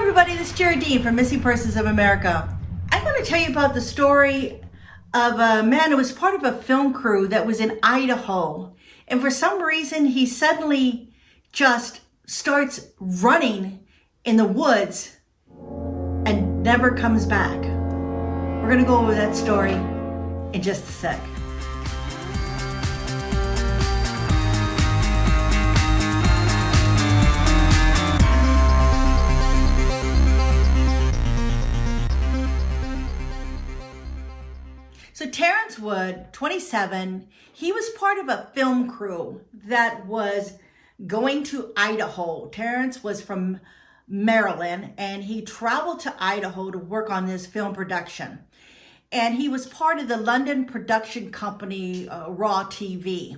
everybody, this is Geraldine from Missing Persons of America. I'm going to tell you about the story of a man who was part of a film crew that was in Idaho. And for some reason, he suddenly just starts running in the woods and never comes back. We're going to go over that story in just a sec. So Terrance Woods, 27, he was part of a film crew that was going to Idaho. Terrance was from Maryland, and he traveled to Idaho to work on this film production. And he was part of the London production company, Raw TV.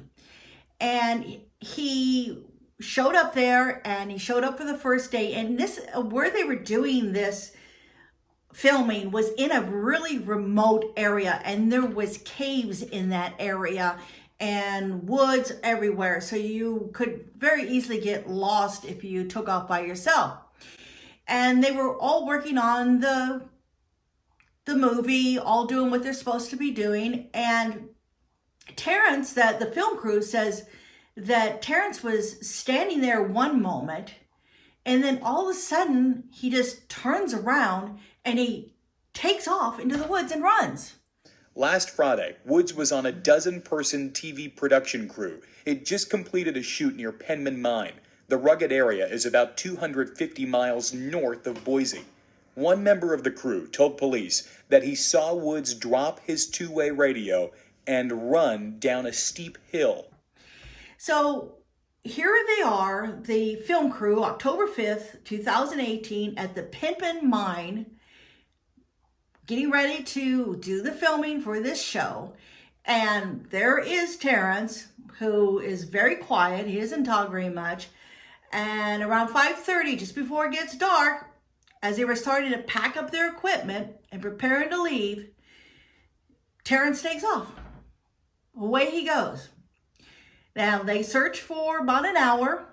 And he showed up there, and he showed up for the first day. And this, where they were doing this filming was in a really remote area, and there was caves in that area and woods everywhere, so you could very easily get lost if you took off by yourself. And they were all working on the movie, all doing what they're supposed to be doing. And Terrance, that the film crew says that Terrance was standing there one moment, and then all of a sudden he just turns around and he takes off into the woods and runs. Last Friday, Woods was on a dozen-person TV production crew. It just completed a shoot near Penman Mine. The rugged area is about 250 miles north of Boise. One member of the crew told police that he saw Woods drop his two-way radio and run down a steep hill. So here they are, the film crew, October 5th, 2018, at the Penman Mine, getting ready to do the filming for this show. And there is Terrance, who is very quiet. He doesn't talk very much. And around 5:30, just before it gets dark, as they were starting to pack up their equipment and preparing to leave, Terrance takes off. Away he goes. Now, they searched for about an hour.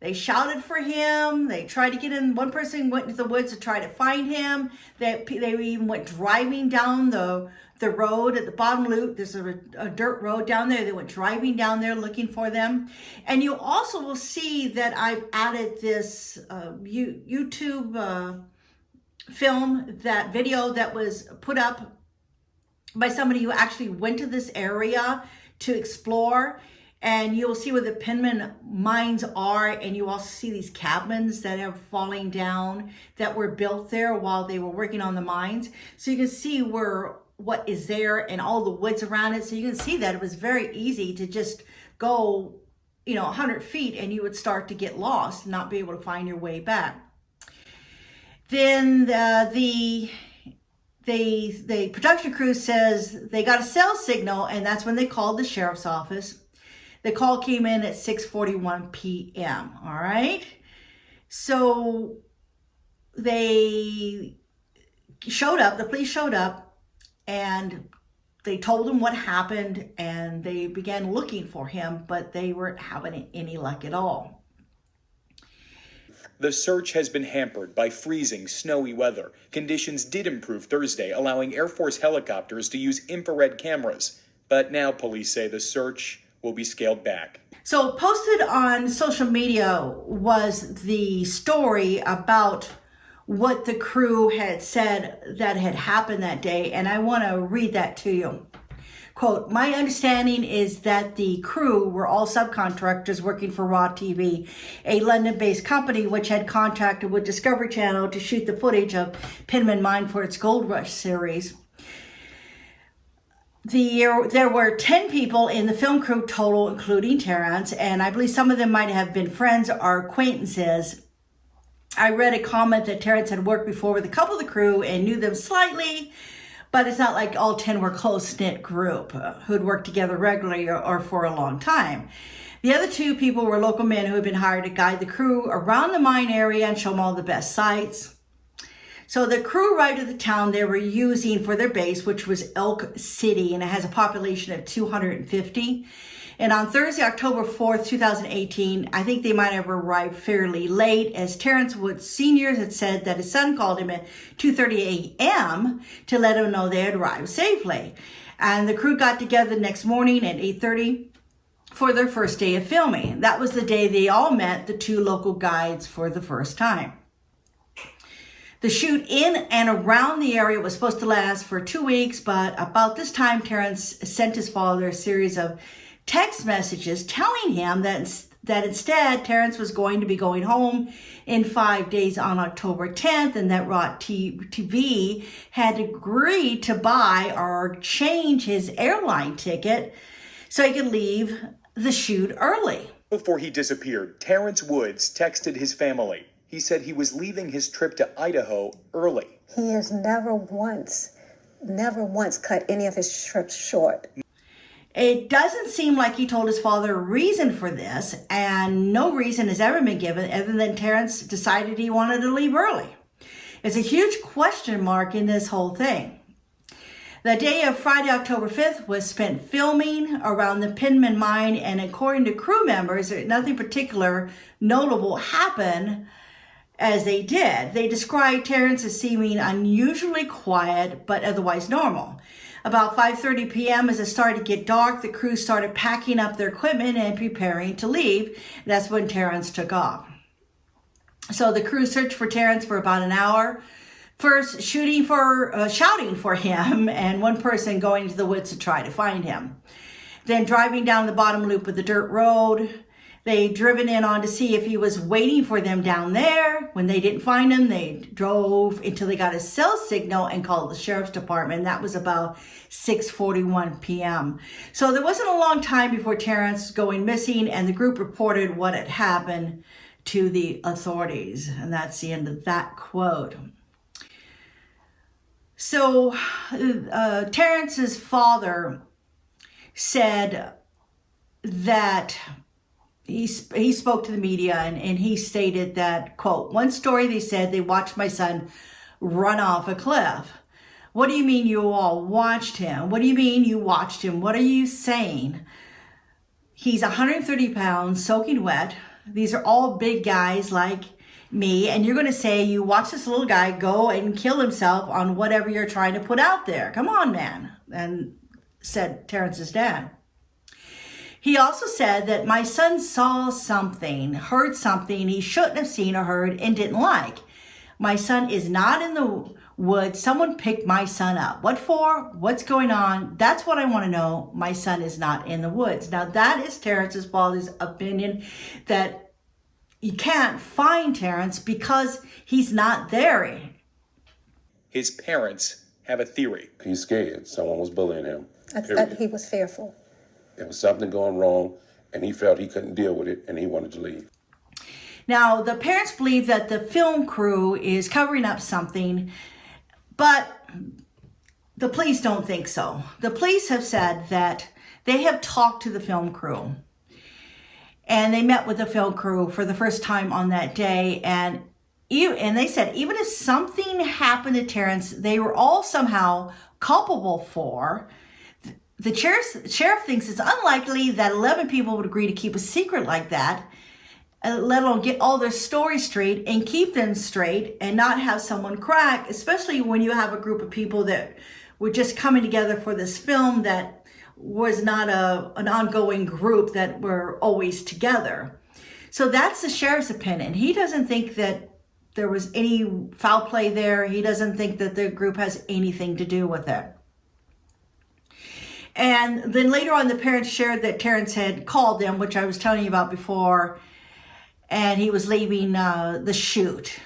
They shouted for him. They tried to get him. One person went into the woods to try to find him. They even went driving down the road at the bottom loop. There's a dirt road down there. They went driving down there looking for them. And you also will see that I've added this YouTube film, that video that was put up by somebody who actually went to this area to explore. And you'll see where the Penman Mines are, and you also see these cabins that are falling down that were built there while they were working on the mines. So you can see what is there and all the woods around it. So you can see that it was very easy to just go, 100 feet, and you would start to get lost and not be able to find your way back. Then the production crew says they got a cell signal, and that's when they called the sheriff's office. The call came in at 6:41 p.m., all right? So they showed up, the police showed up, and they told them what happened, and they began looking for him, but they weren't having any luck at all. The search has been hampered by freezing, snowy weather. Conditions did improve Thursday, allowing Air Force helicopters to use infrared cameras. But now police say the search will be scaled back. So posted on social media was the story about what the crew had said that had happened that day, and I want to read that to you. Quote, "My understanding is that the crew were all subcontractors working for Raw TV, a London-based company which had contracted with Discovery Channel to shoot the footage of Penman Mine for its Gold Rush series. There were 10 people in the film crew total, including Terrance, and I believe some of them might have been friends or acquaintances. I read a comment that Terrance had worked before with a couple of the crew and knew them slightly, but it's not like all 10 were a close-knit group who'd worked together regularly or for a long time. The other 2 people were local men who had been hired to guide the crew around the mine area and show them all the best sites. So the crew arrived at the town they were using for their base, which was Elk City, and it has a population of 250. And on Thursday, October 4th, 2018, I think they might have arrived fairly late, as Terrance Woods Sr. had said that his son called him at 2:30 a.m. to let him know they had arrived safely. And the crew got together the next morning at 8:30 for their first day of filming. That was the day they all met the two local guides for the first time. The shoot in and around the area was supposed to last for 2 weeks, but about this time, Terrance sent his father a series of text messages telling him that instead Terrance was going to be going home in 5 days on October 10th, and that Rot TV had agreed to buy or change his airline ticket so he could leave the shoot early. Before he disappeared, Terrance Woods texted his family. He said he was leaving his trip to Idaho early. He has never once cut any of his trips short. It doesn't seem like he told his father a reason for this, and no reason has ever been given other than Terrance decided he wanted to leave early. It's a huge question mark in this whole thing. The day of Friday, October 5th was spent filming around the Penman Mine, and according to crew members, nothing particular notable happened as they did. They described Terrance as seeming unusually quiet, but otherwise normal. About 5:30 p.m., as it started to get dark, the crew started packing up their equipment and preparing to leave. That's when Terrance took off. So the crew searched for Terrance for about an hour, first shouting for him, and one person going into the woods to try to find him. Then driving down the bottom loop of the dirt road, they driven in on to see if he was waiting for them down there. When they didn't find him, they drove until they got a cell signal and called the sheriff's department. That was about 6:41 p.m. So there wasn't a long time before Terrance was going missing, and the group reported what had happened to the authorities. And that's the end of that quote. So Terrance's father said that he spoke to the media, and he stated that, quote, one story they said they watched my son run off a cliff. What do you mean you all watched him? What do you mean you watched him? What are you saying? He's 130 pounds, soaking wet. These are all big guys like me, and you're going to say you watch this little guy go and kill himself on whatever you're trying to put out there. Come on, man. And said Terrance's dad. He also said that my son saw something, heard something he shouldn't have seen or heard and didn't like. My son is not in the woods. Someone picked my son up. What for? What's going on? That's what I want to know. My son is not in the woods. Now, that is Terrance's father's opinion, that you can't find Terrance because he's not there. His parents have a theory. He's scared. Someone was bullying him. He was fearful. There was something going wrong, and he felt he couldn't deal with it, and he wanted to leave. Now, the parents believe that the film crew is covering up something, but the police don't think so. The police have said that they have talked to the film crew, and they met with the film crew for the first time on that day, and they said even if something happened to Terrance they were all somehow culpable for, the sheriff thinks it's unlikely that 11 people would agree to keep a secret like that, let alone get all their stories straight and keep them straight and not have someone crack, especially when you have a group of people that were just coming together for this film that was not an ongoing group that were always together. So that's the sheriff's opinion. He doesn't think that there was any foul play there. He doesn't think that the group has anything to do with it. And then later on, the parents shared that Terrance had called them, which I was telling you about before, and he was leaving the shoot.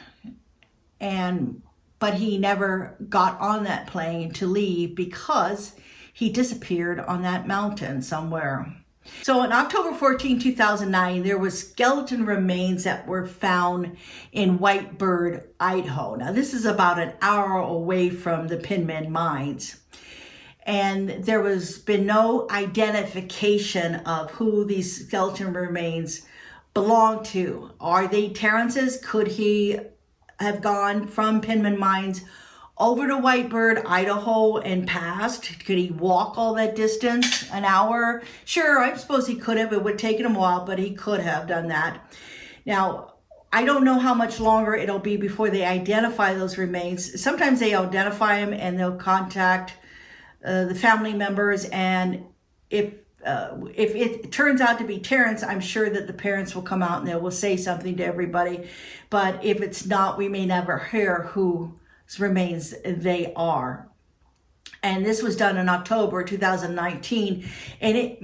But he never got on that plane to leave because he disappeared on that mountain somewhere. So on October 14, 2009, there was skeleton remains that were found in Whitebird, Idaho. Now, this is about an hour away from the Penman Mines. And there was been no identification of who these skeleton remains belong to. Are they Terrance's? Could he have gone from Penman Mines over to Whitebird, Idaho, and past? Could he walk all that distance, an hour? Sure, I suppose he could have. It would have taken him a while, but he could have done that. Now, I don't know how much longer it'll be before they identify those remains. Sometimes they identify them and they'll contact the family members, and if it turns out to be Terrance, I'm sure that the parents will come out and they will say something to everybody. But if it's not, we may never hear whose remains they are. And this was done in October 2019. And it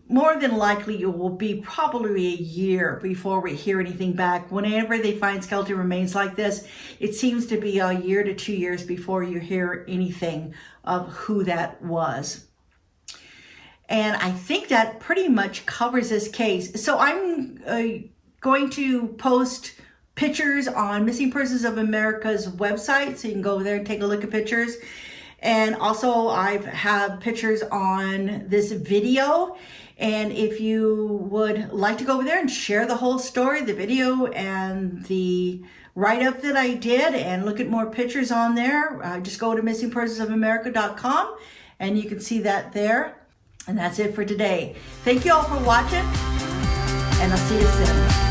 more than likely it will be probably a year before we hear anything back. Whenever they find skeletal remains like this, it seems to be a year to 2 years before you hear anything of who that was. And I think that pretty much covers this case. So I'm going to post pictures on Missing Persons of America's website, so you can go over there and take a look at pictures. And also I have pictures on this video. And if you would like to go over there and share the whole story, the video and the write-up that I did, and look at more pictures on there, just go to missingpersonsofamerica.com and you can see that there. And that's it for today. Thank you all for watching, and I'll see you soon.